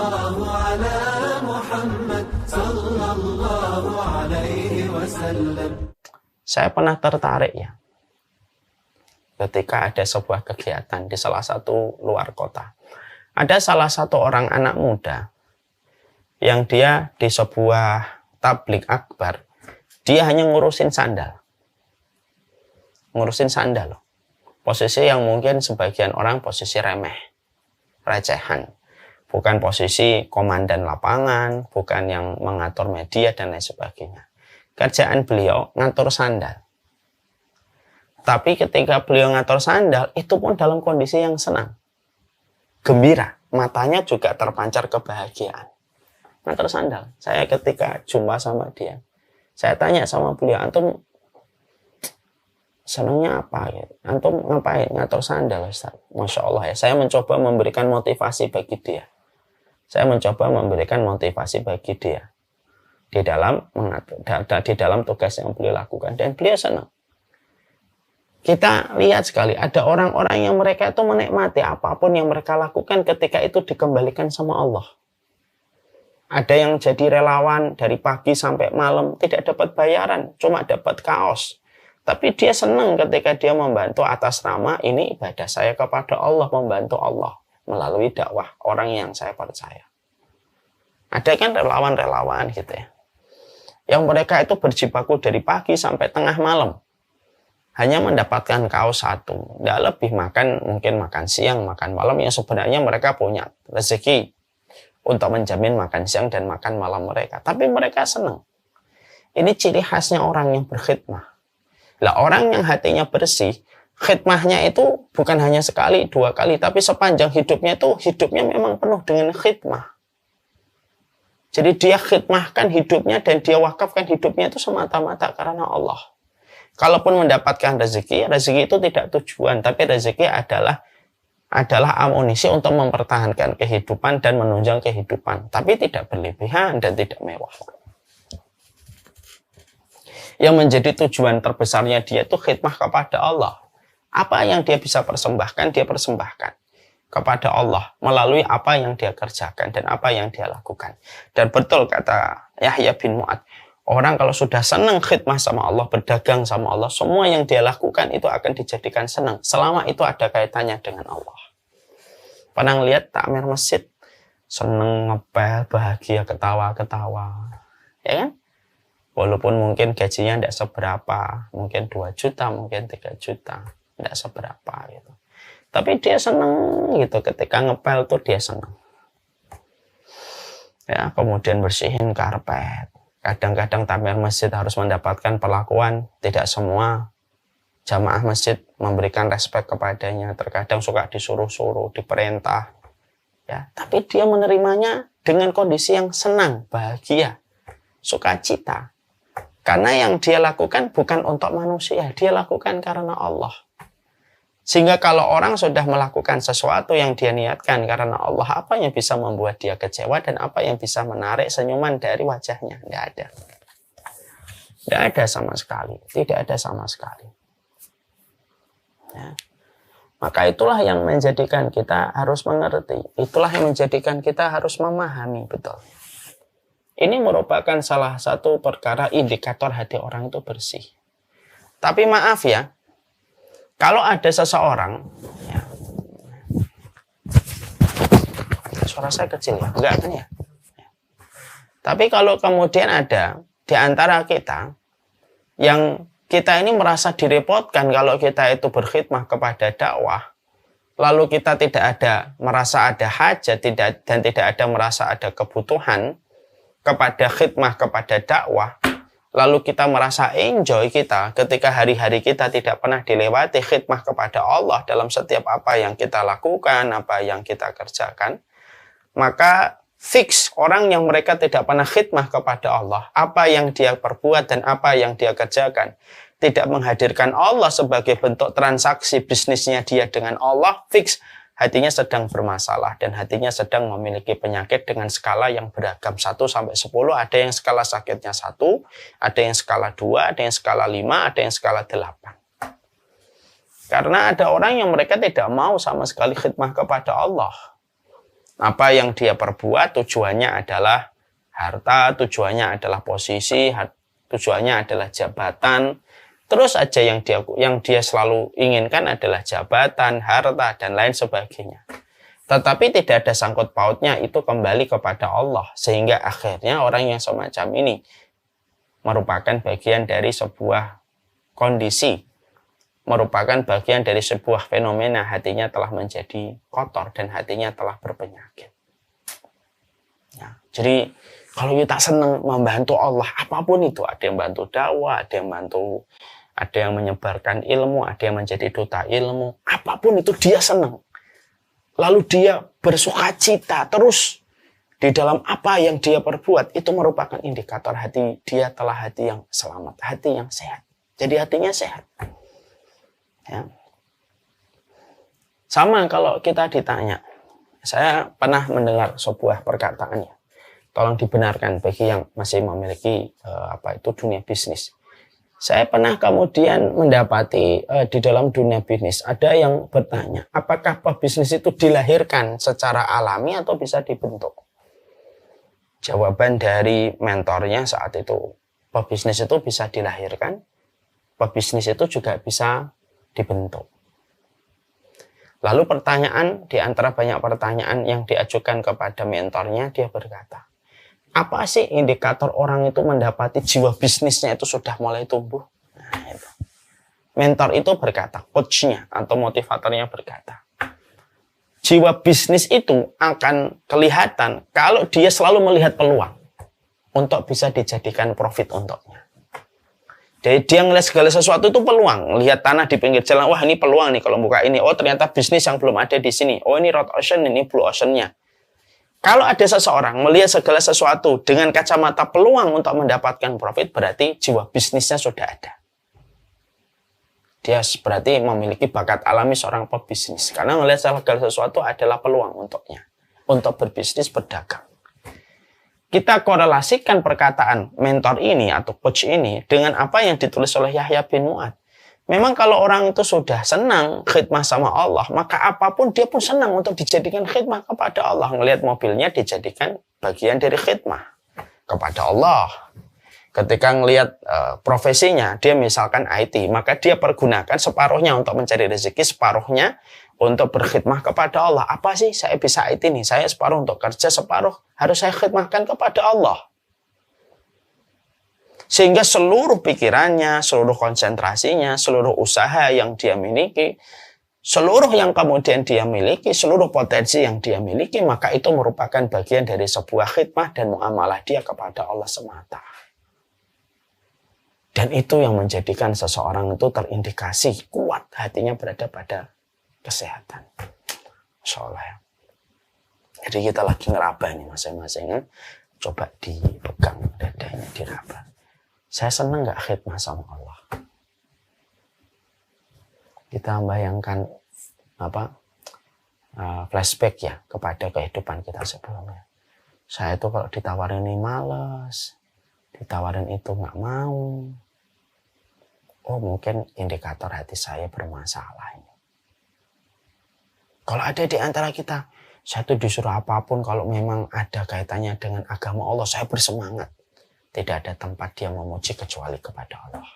Sallallahu ala Muhammad sallallahu alaihi wasallam. Saya pernah tertarik ya, ketika ada sebuah kegiatan di salah satu luar kota. Ada salah satu orang anak muda yang dia di sebuah tablik akbar, dia hanya ngurusin sandal. Ngurusin sandal. Posisi yang mungkin sebagian orang posisi remeh, recehan. Bukan posisi komandan lapangan, bukan yang mengatur media dan lain sebagainya. Kerjaan beliau ngatur sandal. Tapi ketika beliau ngatur sandal, itu pun dalam kondisi yang senang. Gembira. Matanya juga terpancar kebahagiaan. Ngatur sandal. Saya ketika jumpa sama dia, saya tanya sama beliau, antum senangnya apa? Antum ngapain? Ngatur sandal, Ustaz. Masya Allah ya. Saya mencoba memberikan motivasi bagi dia. Saya mencoba memberikan motivasi bagi dia di dalam tugas yang beliau lakukan, dan beliau senang. Kita lihat sekali, ada orang-orang yang mereka itu menikmati apapun yang mereka lakukan ketika itu dikembalikan sama Allah. Ada yang jadi relawan dari pagi sampai malam, tidak dapat bayaran, cuma dapat kaos. Tapi dia senang ketika dia membantu atas nama ini ibadah saya kepada Allah, membantu Allah melalui dakwah orang yang saya percaya. Ada kan relawan-relawan gitu ya, yang mereka itu berjibaku dari pagi sampai tengah malam, hanya mendapatkan kaos satu, tidak lebih, mungkin makan siang, makan malam, yang sebenarnya mereka punya rezeki untuk menjamin makan siang dan makan malam mereka. Tapi mereka senang. Ini ciri khasnya orang yang berkhidmah. Lah, orang yang hatinya bersih, khidmahnya itu bukan hanya sekali, dua kali, tapi sepanjang hidupnya itu, hidupnya memang penuh dengan khidmah. Jadi dia khidmahkan hidupnya dan dia wakafkan hidupnya itu semata-mata karena Allah. Kalaupun mendapatkan rezeki, rezeki itu tidak tujuan, tapi rezeki adalah amunisi untuk mempertahankan kehidupan dan menunjang kehidupan, tapi tidak berlebihan dan tidak mewah. Yang menjadi tujuan terbesarnya dia itu khidmah kepada Allah. Apa yang dia bisa persembahkan, dia persembahkan kepada Allah melalui apa yang dia kerjakan dan apa yang dia lakukan. Dan betul kata Yahya bin Mu'ad, orang kalau sudah senang khidmah sama Allah, berdagang sama Allah, semua yang dia lakukan itu akan dijadikan senang, selama itu ada kaitannya dengan Allah. Pernah lihat takmir masjid, senang, ngepel, bahagia, ketawa-ketawa, ya kan? Walaupun mungkin gajinya tidak seberapa, mungkin 2 juta, mungkin 3 juta, tidak seberapa gitu. Tapi dia senang gitu, ketika ngepel tuh dia senang. Ya, kemudian bersihin karpet. Kadang-kadang takmir masjid harus mendapatkan perlakuan, tidak semua jamaah masjid memberikan respek kepadanya. Terkadang suka disuruh-suruh, diperintah. Ya, tapi dia menerimanya dengan kondisi yang senang, bahagia, sukacita. Karena yang dia lakukan bukan untuk manusia, dia lakukan karena Allah. Sehingga kalau orang sudah melakukan sesuatu yang dia niatkan karena Allah, apa yang bisa membuat dia kecewa dan apa yang bisa menarik senyuman dari wajahnya? Tidak ada. Tidak ada sama sekali. Tidak ada sama sekali. Ya. Maka itulah yang menjadikan kita harus mengerti. Itulah yang menjadikan kita harus memahami betul. Ini merupakan salah satu perkara indikator hati orang itu bersih. Tapi maaf ya, kalau ada seseorang, ya, suara saya kecil ya, enggak kan ya? Tapi kalau kemudian ada di antara kita yang kita ini merasa direpotkan kalau kita itu berkhidmah kepada dakwah, lalu kita tidak ada merasa ada hajat dan tidak ada merasa ada kebutuhan kepada khidmah kepada dakwah, lalu kita merasa enjoy kita ketika hari-hari kita tidak pernah dilewati khidmah kepada Allah dalam setiap apa yang kita lakukan, apa yang kita kerjakan, maka fix orang yang mereka tidak pernah khidmah kepada Allah, apa yang dia perbuat dan apa yang dia kerjakan tidak menghadirkan Allah sebagai bentuk transaksi bisnisnya dia dengan Allah, fix hatinya sedang bermasalah dan hatinya sedang memiliki penyakit dengan skala yang beragam 1 sampai 10. Ada yang skala sakitnya 1, ada yang skala 2, ada yang skala 5, ada yang skala 8. Karena ada orang yang mereka tidak mau sama sekali khidmah kepada Allah. Apa yang dia perbuat tujuannya adalah harta, tujuannya adalah posisi, tujuannya adalah jabatan. Terus aja yang dia selalu inginkan adalah jabatan, harta, dan lain sebagainya. Tetapi tidak ada sangkut pautnya, itu kembali kepada Allah. Sehingga akhirnya orang yang semacam ini merupakan bagian dari sebuah kondisi, merupakan bagian dari sebuah fenomena, hatinya telah menjadi kotor dan hatinya telah berpenyakit. Ya, jadi kalau kita senang membantu Allah, apapun itu, ada yang bantu dakwah, ada yang menyebarkan ilmu, ada yang menjadi duta ilmu, apapun itu dia senang. Lalu dia bersukacita terus di dalam apa yang dia perbuat, itu merupakan indikator hati dia telah hati yang selamat, hati yang sehat. Jadi hatinya sehat. Ya. Sama kalau kita ditanya, saya pernah mendengar sebuah perkataannya, tolong dibenarkan bagi yang masih memiliki dunia bisnis. Saya pernah kemudian mendapati di dalam dunia bisnis ada yang bertanya, apakah pebisnis itu dilahirkan secara alami atau bisa dibentuk? Jawaban dari mentornya saat itu, pebisnis itu bisa dilahirkan, pebisnis itu juga bisa dibentuk. Lalu pertanyaan, di antara banyak pertanyaan yang diajukan kepada mentornya, dia berkata, apa sih indikator orang itu mendapati jiwa bisnisnya itu sudah mulai tumbuh? Nah, itu. Mentor itu berkata, coachnya atau motivatornya berkata, jiwa bisnis itu akan kelihatan kalau dia selalu melihat peluang untuk bisa dijadikan profit untuknya. Jadi dia ngelihat segala sesuatu itu peluang. Lihat tanah di pinggir jalan, wah ini peluang nih kalau buka ini. Oh ternyata bisnis yang belum ada di sini. Oh ini red ocean, ini blue ocean-nya. Kalau ada seseorang melihat segala sesuatu dengan kacamata peluang untuk mendapatkan profit, berarti jiwa bisnisnya sudah ada. Dia berarti memiliki bakat alami seorang pebisnis. Karena melihat segala sesuatu adalah peluang untuknya. Untuk berbisnis, berdagang. Kita korelasikan perkataan mentor ini atau coach ini dengan apa yang ditulis oleh Yahya bin Mu'adz. Memang kalau orang itu sudah senang khidmah sama Allah, maka apapun dia pun senang untuk dijadikan khidmah kepada Allah. Ngelihat mobilnya dijadikan bagian dari khidmah kepada Allah. Ketika ngelihat profesinya, dia misalkan IT, maka dia pergunakan separuhnya untuk mencari rezeki, separuhnya untuk berkhidmah kepada Allah. Apa sih saya bisa IT nih? Saya separuh untuk kerja, separuh harus saya khidmahkan kepada Allah. Sehingga seluruh pikirannya, seluruh konsentrasinya, seluruh usaha yang dia miliki, seluruh yang kemudian dia miliki, seluruh potensi yang dia miliki, maka itu merupakan bagian dari sebuah khidmah dan muamalah dia kepada Allah semata. Dan itu yang menjadikan seseorang itu terindikasi kuat hatinya berada pada kesehatan. Insyaallah. Jadi kita lagi ngeraba nih masing-masing. Coba dipegang dadanya, diraba. Saya senang gak khidmah sama Allah? Kita bayangkan flashback ya kepada kehidupan kita sebelumnya. Saya itu kalau ditawarin ini males, ditawarin itu gak mau. Oh mungkin indikator hati saya bermasalah ini. Kalau ada di antara kita, saya tuh disuruh apapun kalau memang ada kaitannya dengan agama Allah, saya bersemangat. Tidak ada tempat dia memuji kecuali kepada Allah.